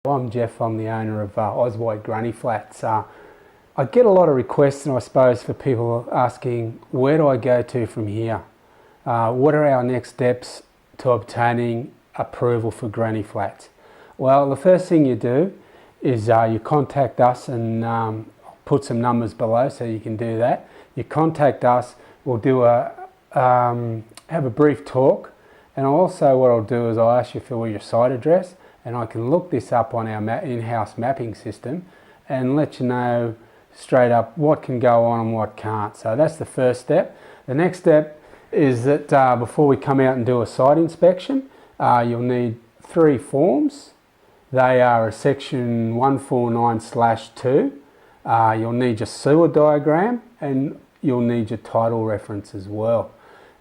I'm Jeff, I'm the owner of Oswald Granny Flats. I get a lot of requests, and I suppose for people asking, where do I go to from here? What are our next steps to obtaining approval for Granny Flats? Well, the first thing you do is you contact us, and put some numbers below so you can do that. You contact us, we'll do have a brief talk, and also what I'll do is I'll ask you for your site address, and I can look this up on our in-house mapping system and let you know straight up what can go on and what can't. So that's the first step. The next step is that before we come out and do a site inspection, you'll need 3 forms. They are a section 149/2. You'll need your sewer diagram, and you'll need your title reference as well.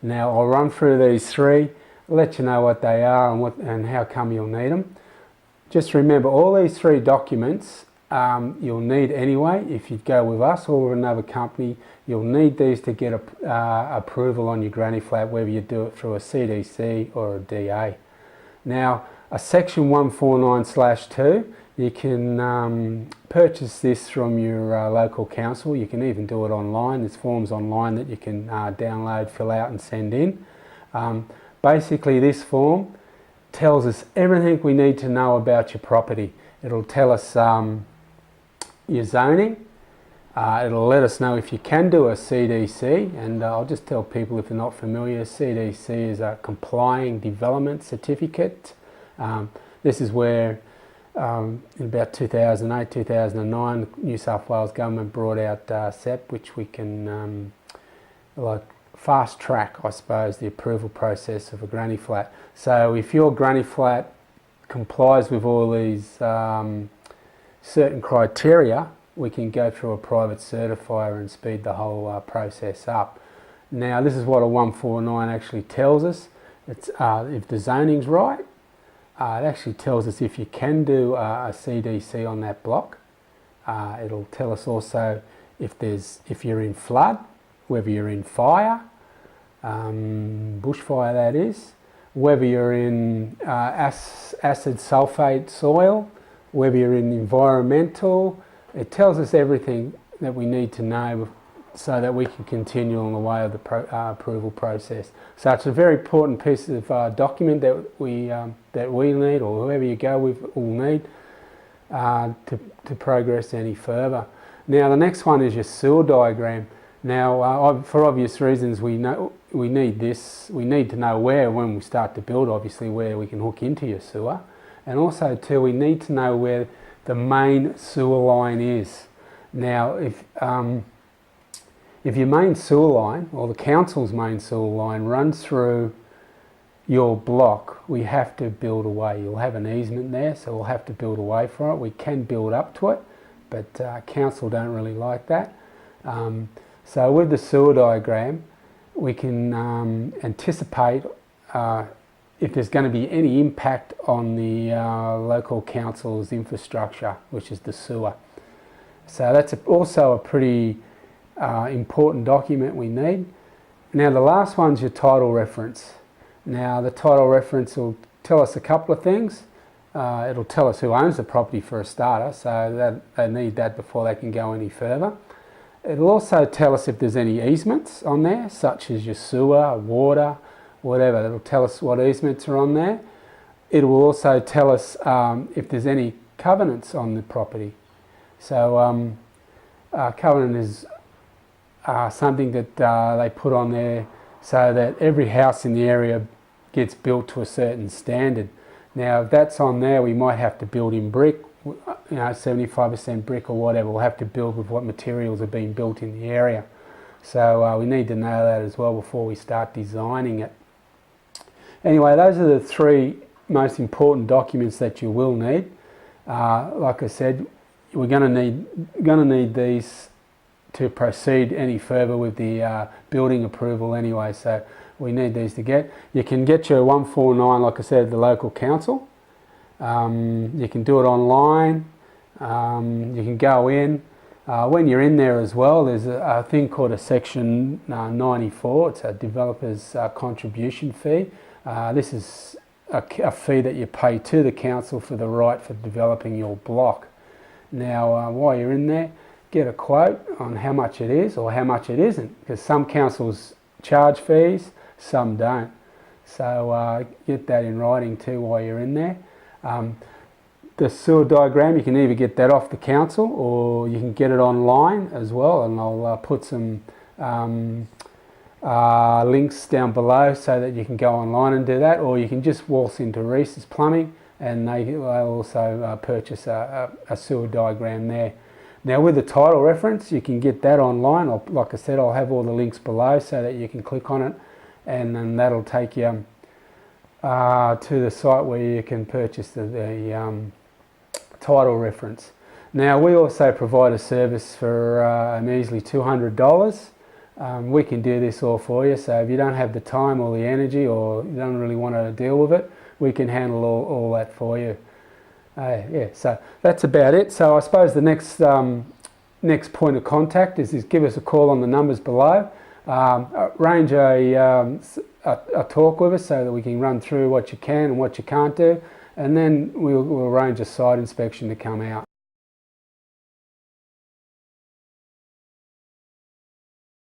Now I'll run through these 3, let you know what they are and how come you'll need them. Just remember, all these 3 documents you'll need anyway. If you go with us or with another company, you'll need these to get approval on your granny flat, whether you do it through a CDC or a DA. Now, a section 149/2, you can purchase this from your local council. You can even do it online. There's forms online that you can download, fill out and send in. Basically, this form tells us everything we need to know about your property. It'll tell us your zoning. It'll let us know if you can do a CDC, and I'll just tell people if they're not familiar, CDC is a Complying Development Certificate. This is where in about 2008, 2009, New South Wales government brought out CEP, which we can fast track, I suppose, the approval process of a granny flat. So if your granny flat complies with all these certain criteria, we can go through a private certifier and speed the whole process up. Now, this is what a 149 actually tells us. It's if the zoning's right, it actually tells us if you can do a CDC on that block. It'll tell us also if you're in flood, whether you're in fire, bushfire that is, whether you're in acid sulfate soil, whether you're in environmental. It tells us everything that we need to know so that we can continue on the way of the approval process. So it's a very important piece of document that we need, or whoever you go with will need to progress any further. Now the next one is your sewer diagram. Now for obvious reasons we need this. We need to know when we start to build, obviously, where we can hook into your sewer, and also too we need to know where the main sewer line is. Now if your main sewer line, or the council's main sewer line, runs through your block, we have to build away. You'll have an easement there, so we'll have to build away from it. We can build up to it, but council don't really like that. So with the sewer diagram, we can anticipate if there's going to be any impact on the local council's infrastructure, which is the sewer. So that's also a pretty important document we need. Now the last one's your title reference. Now the title reference will tell us a couple of things. It'll tell us who owns the property for a starter, so that they need that before they can go any further. It'll also tell us if there's any easements on there, such as your sewer, water, whatever. It'll tell us what easements are on there. It will also tell us if there's any covenants on the property. So covenant is something that they put on there so that every house in the area gets built to a certain standard. Now if that's on there, we might have to build in brick, 75% brick or whatever. We'll have to build with what materials are being built in the area. So we need to know that as well before we start designing it. Anyway, those are the 3 most important documents that you will need. Like I said, we're going to need these to proceed any further with the building approval anyway. So we need these to get. You can get your 149, like I said, at the local council. You can do it online. You can go in. When you're in there as well, there's a thing called a section 94. It's a developer's contribution fee. This is a fee that you pay to the council for the right for developing your block. Now, while you're in there, get a quote on how much it is or how much it isn't, because some councils charge fees, some don't. So get that in writing too while you're in there. The sewer diagram, you can either get that off the council or you can get it online as well, and I'll put some links down below so that you can go online and do that, or you can just waltz into Reese's Plumbing and they'll also purchase a sewer diagram there. Now with the title reference, you can get that online. Like I said, I'll have all the links below so that you can click on it, and then that'll take you to the site where you can purchase the title reference. Now we also provide a service for a measly $200. We can do this all for you, so if you don't have the time or the energy or you don't really want to deal with it, we can handle all that for you. Yeah, so that's about it. So I suppose the next point of contact is give us a call on the numbers below. Arrange a talk with us so that we can run through what you can and what you can't do, and then we'll arrange a site inspection to come out.